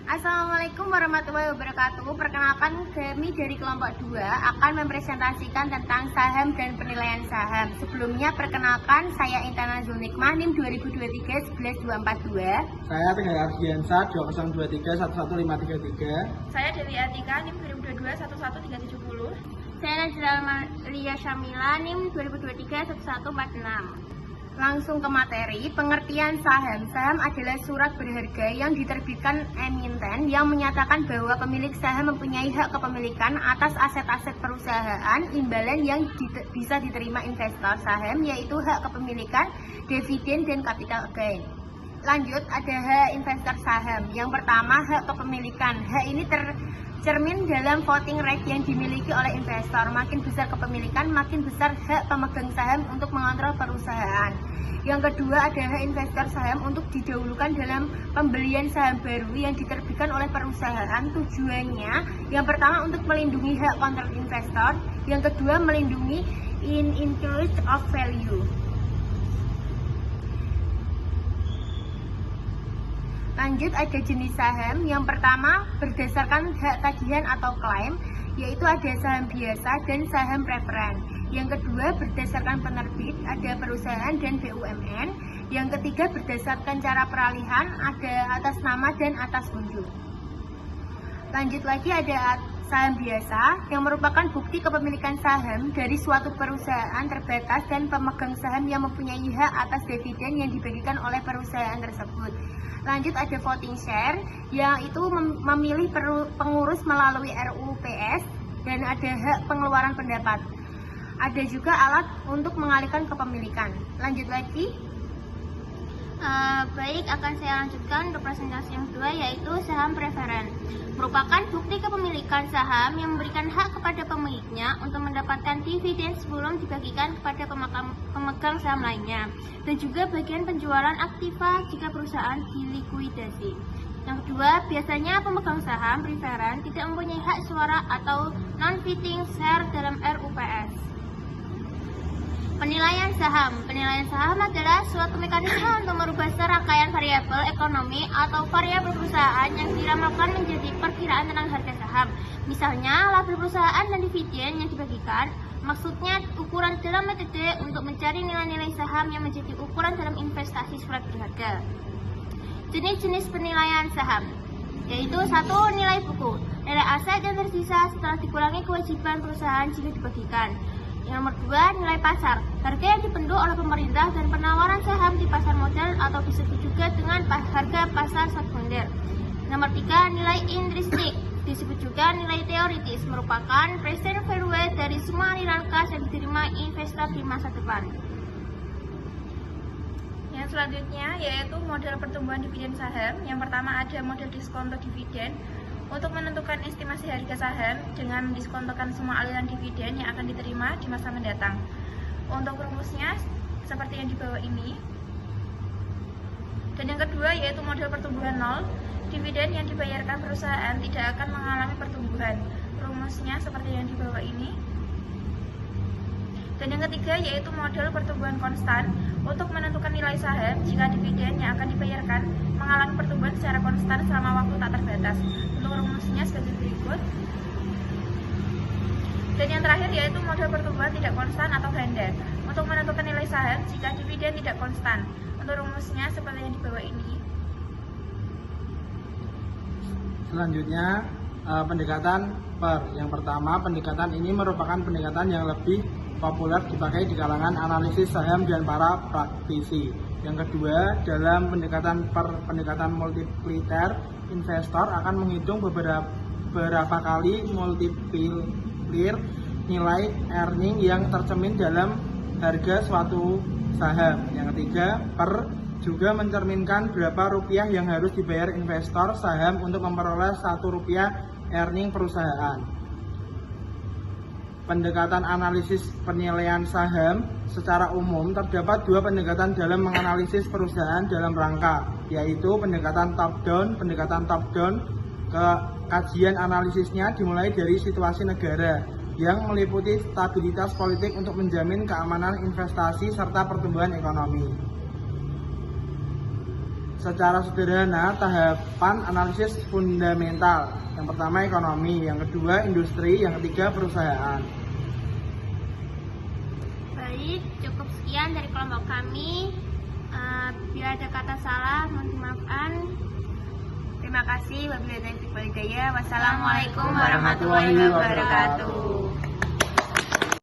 Assalamualaikum warahmatullahi wabarakatuh. Perkenalkan, kami dari kelompok 2 akan mempresentasikan tentang saham dan penilaian saham. Sebelumnya perkenalkan, saya Intan Nazul Nikmah, NIM 2023-11242. Saya Tegar Ardiansa 2023-11533. Saya Dewi Atika, NIM 2022-11370. Saya Najla Maria Syamila, NIM 2023-1146. Langsung ke materi, pengertian saham. Saham adalah surat berharga yang diterbitkan emiten yang menyatakan bahwa pemilik saham mempunyai hak kepemilikan atas aset-aset perusahaan. Imbalan yang bisa diterima investor saham yaitu hak kepemilikan, dividen, dan capital gain. Lanjut, ada hak investor saham. Yang pertama, hak kepemilikan. Hak ini tercermin dalam voting right yang dimiliki oleh investor. Makin besar kepemilikan, makin besar hak pemegang saham untuk mengontrol perusahaan. Yang kedua, ada hak investor saham untuk didahulukan dalam pembelian saham baru yang diterbitkan oleh perusahaan. Tujuannya, yang pertama untuk melindungi hak kontrol investor, yang kedua melindungi interest of value. Lanjut, ada jenis saham. Yang pertama, berdasarkan hak tagihan atau klaim, yaitu ada saham biasa dan saham preferen. Yang kedua, berdasarkan penerbit, ada perusahaan dan BUMN. Yang ketiga, berdasarkan cara peralihan, ada atas nama dan atas unjuk. Lanjut lagi, ada saham biasa yang merupakan bukti kepemilikan saham dari suatu perusahaan terbatas dan pemegang saham yang mempunyai hak atas dividen yang dibagikan oleh perusahaan tersebut. Lanjut, ada voting share yang itu memilih pengurus melalui RUU PS dan ada hak pengeluaran pendapat. Ada juga alat untuk mengalihkan kepemilikan. Lanjut lagi. Baik, akan saya lanjutkan untuk presentasi yang kedua, yaitu saham preferen. Merupakan bukti kepemilikan saham yang memberikan hak kepada pemiliknya untuk mendapatkan dividen sebelum dibagikan kepada pemegang saham lainnya, dan juga bagian penjualan aktiva jika perusahaan dilikuidasi. Yang kedua, biasanya pemegang saham preferen tidak mempunyai hak suara atau non-voting share dalam RUPS. Penilaian saham. Penilaian saham adalah suatu mekanisme untuk merubah serangkaian variabel ekonomi atau variabel perusahaan yang diramalkan menjadi perkiraan tentang harga saham. Misalnya, laba perusahaan dan dividen yang dibagikan. Maksudnya, ukuran dalam metode untuk mencari nilai-nilai saham yang menjadi ukuran dalam investasi surat berharga. Jenis-jenis penilaian saham, yaitu 1. Nilai buku. Nilai aset yang tersisa setelah dikurangi kewajiban perusahaan jika dibagikan. Yang nomor 2, nilai pasar. Harga yang dipenduk oleh pemerintah dan penawaran saham di pasar modal atau disebut juga dengan harga pasar sekunder. Nomor 3, nilai intrinsik. Disebut juga nilai teoritis, merupakan present value dari semua aliran kas yang diterima investor di masa depan. Yang selanjutnya yaitu model pertumbuhan dividen saham. Yang pertama ada model diskonto dividen. Untuk menentukan estimasi harga saham dengan mendiskontokan semua aliran dividen yang akan diterima di masa mendatang. Untuk rumusnya seperti yang di bawah ini. Dan yang kedua yaitu model pertumbuhan nol. Dividen yang dibayarkan perusahaan tidak akan mengalami pertumbuhan. Rumusnya seperti yang di bawah ini. Dan yang ketiga yaitu model pertumbuhan konstan. Untuk menentukan nilai saham jika dividen yang akan dibayarkan mengalami pertumbuhan secara konstan selama waktu tak terbatas. Untuk rumusnya sebagai berikut. Dan yang terakhir yaitu model pertumbuhan tidak konstan atau ganda. Untuk menentukan nilai saham jika dividen tidak konstan. Untuk rumusnya seperti yang di bawah ini. Selanjutnya pendekatan per. Yang pertama, pendekatan ini merupakan pendekatan yang lebih populer dipakai di kalangan analisis saham dan para praktisi. Yang kedua, dalam pendekatan multiplier, investor akan menghitung beberapa kali multiplier nilai earning yang tercermin dalam harga suatu saham. Yang ketiga, per juga mencerminkan berapa rupiah yang harus dibayar investor saham untuk memperoleh 1 rupiah earning perusahaan. Pendekatan analisis penilaian saham secara umum terdapat 2 pendekatan dalam menganalisis perusahaan dalam rangka, yaitu pendekatan top-down. Pendekatan top-down kajian analisisnya dimulai dari situasi negara yang meliputi stabilitas politik untuk menjamin keamanan investasi serta pertumbuhan ekonomi. secara sederhana tahapan analisis fundamental. Yang pertama ekonomi, yang kedua industri, yang ketiga perusahaan. Baik, cukup sekian dari kelompok kami. Bila ada kata salah, mohon dimaafkan. Terima kasih. Wabillahi taufiq wal hidayah. Wassalamualaikum warahmatullahi wabarakatuh.